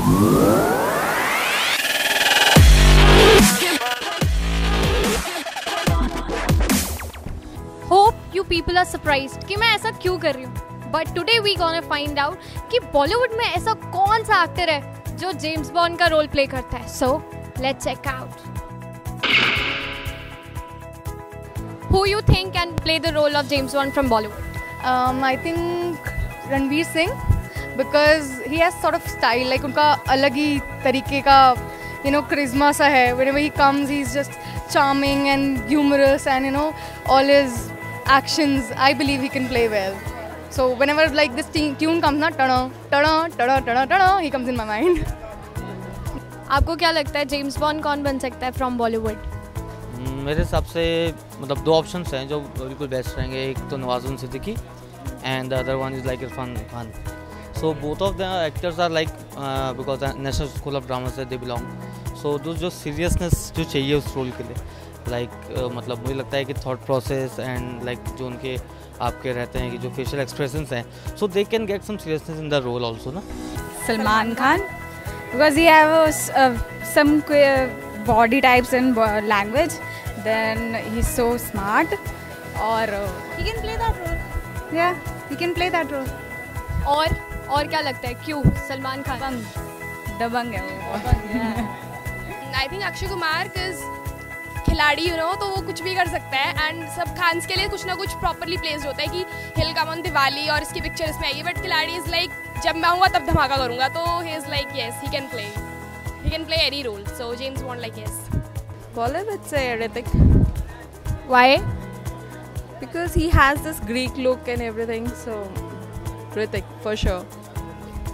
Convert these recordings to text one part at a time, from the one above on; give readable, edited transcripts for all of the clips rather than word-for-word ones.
Hope you people are surprised कि मैं ऐसा क्यों कर रही हूँ. But today we gonna find out कि बॉलीवुड में ऐसा कौन सा एक्टर है जो जेम्स बॉन्ड का रोल प्ले करता है. So let's check out. Who you think can play the role of James Bond from Bollywood? I think Ranveer Singh, because he has sort of style, like उनका अलग ही तरीके का charisma सा है. Whenever he comes, he's just charming and humorous, and all his actions, I believe he can play well. So whenever like this tune comes na, tada tada tada tada tada, he comes in my mind. आपको क्या लगता है James bond कौन बन सकता है from Bollywood? मेरे हिसाब से मतलब दो ऑप्शंस हैं जो बिल्कुल बेस्ट रहेंगे. एक तो Nawazuddin Siddiqui and the other one is like Irfan Khan. So both of the actors are like because National School of Drama से दे बिलोंग. सो जो सीरियसनेस जो चाहिए उस रोल के लिए, लाइक मतलब मुझे लगता है कि थॉट प्रोसेस एंड लाइक जो उनके आपके रहते हैं कि जो फेशियल एक्सप्रेशंस हैं, so they can get some seriousness in the role also ना. Salman Khan, because he have some body types and language, then he's so smart, or he can play that role. Yeah, he can play that role. और क्या लगता है क्यों सलमान खान? दबंग है वो. I think Akshay Kumar खिलाड़ी तो वो कुछ भी कर सकता है, एंड सब खान्स के लिए कुछ ना कुछ प्रॉपरली प्लेस्ड होता है कि हिल कम ऑन दिवाली और इसकी पिक्चर इसमें आएगी. बट खिलाड़ी इज लाइक जब मैं आऊँगा तब धमाका करूँगा. तो he is like yes he can play any role. So James Bond like yes. Bollywood say Hrithik. Why? Because he has this Greek look and everything, so Hrithik for sure.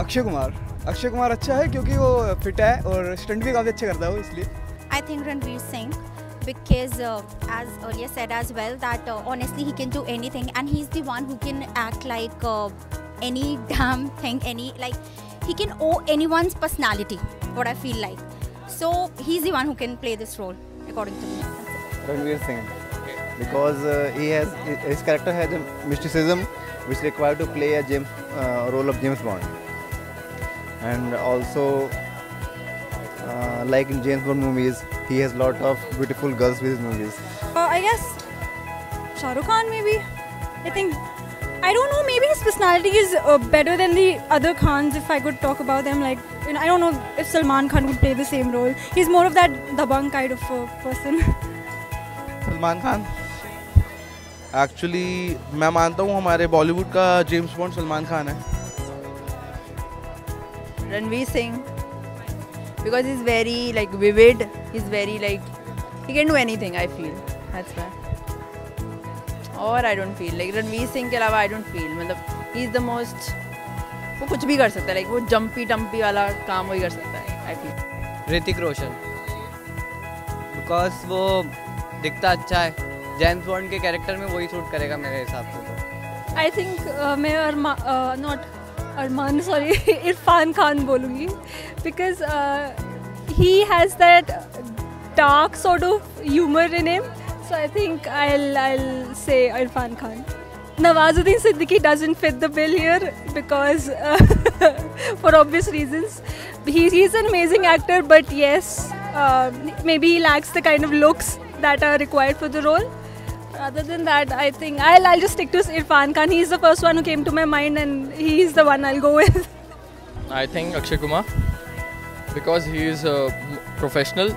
Akshay Kumar अच्छा है क्योंकि वो फिट है और stunt भी काफ़ी अच्छे करता है वो, इसलिए. I think Ranveer Singh, because as earlier said as well that honestly he can do anything, and he's the one who can act like any damn thing, he can owe anyone's personality, what I feel like. So he's the one who can play this role according to me. Ranveer Singh, because his character has a mysticism which is required to play a role of James Bond, and also like in James Bond movies, he has lot of beautiful girls with his movies. I guess Shah Rukh Khan maybe. I think, I don't know, maybe his personality is better than the other Khans if I could talk about them. Like, I don't know if Salman Khan would play the same role. He's more of that dabang kind of person. Salman Khan actually मैं मानता हूँ हमारे बॉलीवुड का James bond Salman Khan है. Ranveer Singh, because he's very like vivid. He's very like he can do anything. I feel that's why. Or I don't feel like Ranveer Singh के अलावा I don't feel मतलब he's the most, वो कुछ भी कर सकता है. like वो जंपी टम्पी वाला काम वही कर सकता है. I feel Hrithik Roshan, because वो दिखता अच्छा है. जेम्स बॉन्ड के कैरेक्टर में वही सूट करेगा मेरे हिसाब से. तो I think मैं इरफान खान बोलूँगी, because he has that dark sort of humor in him. So I think I'll say Irfan Khan. Nawazuddin Siddiqui doesn't fit the bill here because for obvious reasons. He's an amazing actor, but yes, maybe he lacks the kind of looks that are required for the role. Other than that, I think I'll just stick to Irfan Khan. He's the first one who came to my mind, and he's the one I'll go with. I think Akshay Kumar, because he is a professional.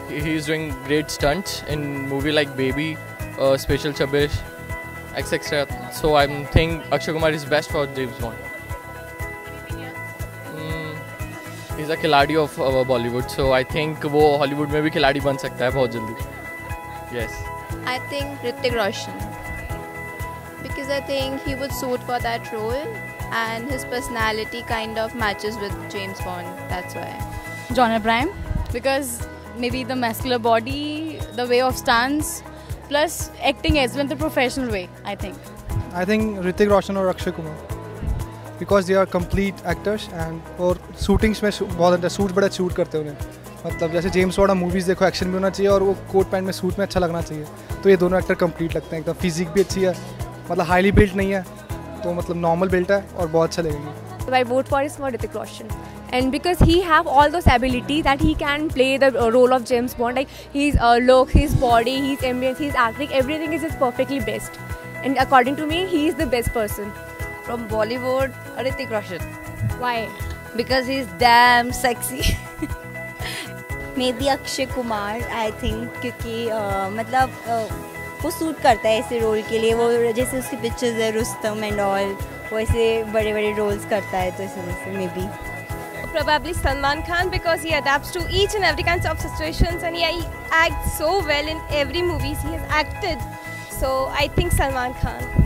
He is doing great stunts in movie like Baby, Special 26, etc. So I think Akshay Kumar is best for James Bond. He's a खिलाड़ी of Bollywood, so I think वो Hollywood में भी खिलाड़ी बन सकता है बहुत जल्दी. Yes. I think Hrithik Roshan, because I think he would suit for that role, and his personality kind of matches with James Bond. That's why. John Abraham, because maybe the muscular body, the way of stance, plus acting as well the professional way. I think Hrithik Roshan और Akshay Kumar, because they are complete actors and और shootings में बहुत अच्छा suit बड़ा shoot करते हैं उन्हें. मतलब जैसे जेम्स बॉन्ड मूवीज़ देखो, एक्शन भी होना चाहिए और वो कोट पैंट में सूट में अच्छा लगना चाहिए. तो ये दोनों एक्टर कंप्लीट लगते हैं एकदम. फिजिक भी अच्छी है, मतलब हाईली बिल्ट नहीं है, तो मतलब नॉर्मल बिल्ट है और बहुत अच्छा लगेगी. My vote for is for Hrithik Roshan, and because he have all those ability that he can play the role of James Bond, like his look, his body, his ambience, his acting, everything is just perfectly best. And according to me, he is the best person. From Bollywood, Hrithik Roshan. Why? Because he's damn sexy. Maybe Akshay Kumar, I think, क्योंकि मतलब वो suit करता है ऐसे role के लिए. वो जैसे उसकी पिक्चर्स है रुस्तम एंड ऑल, वो ऐसे बड़े बड़े रोल्स करता है, तो इस वजह से may be. Probably Salman Khan, because he adapts to each and every kinds of situations and he acts so well in every movies he has acted. So I think Salman Khan.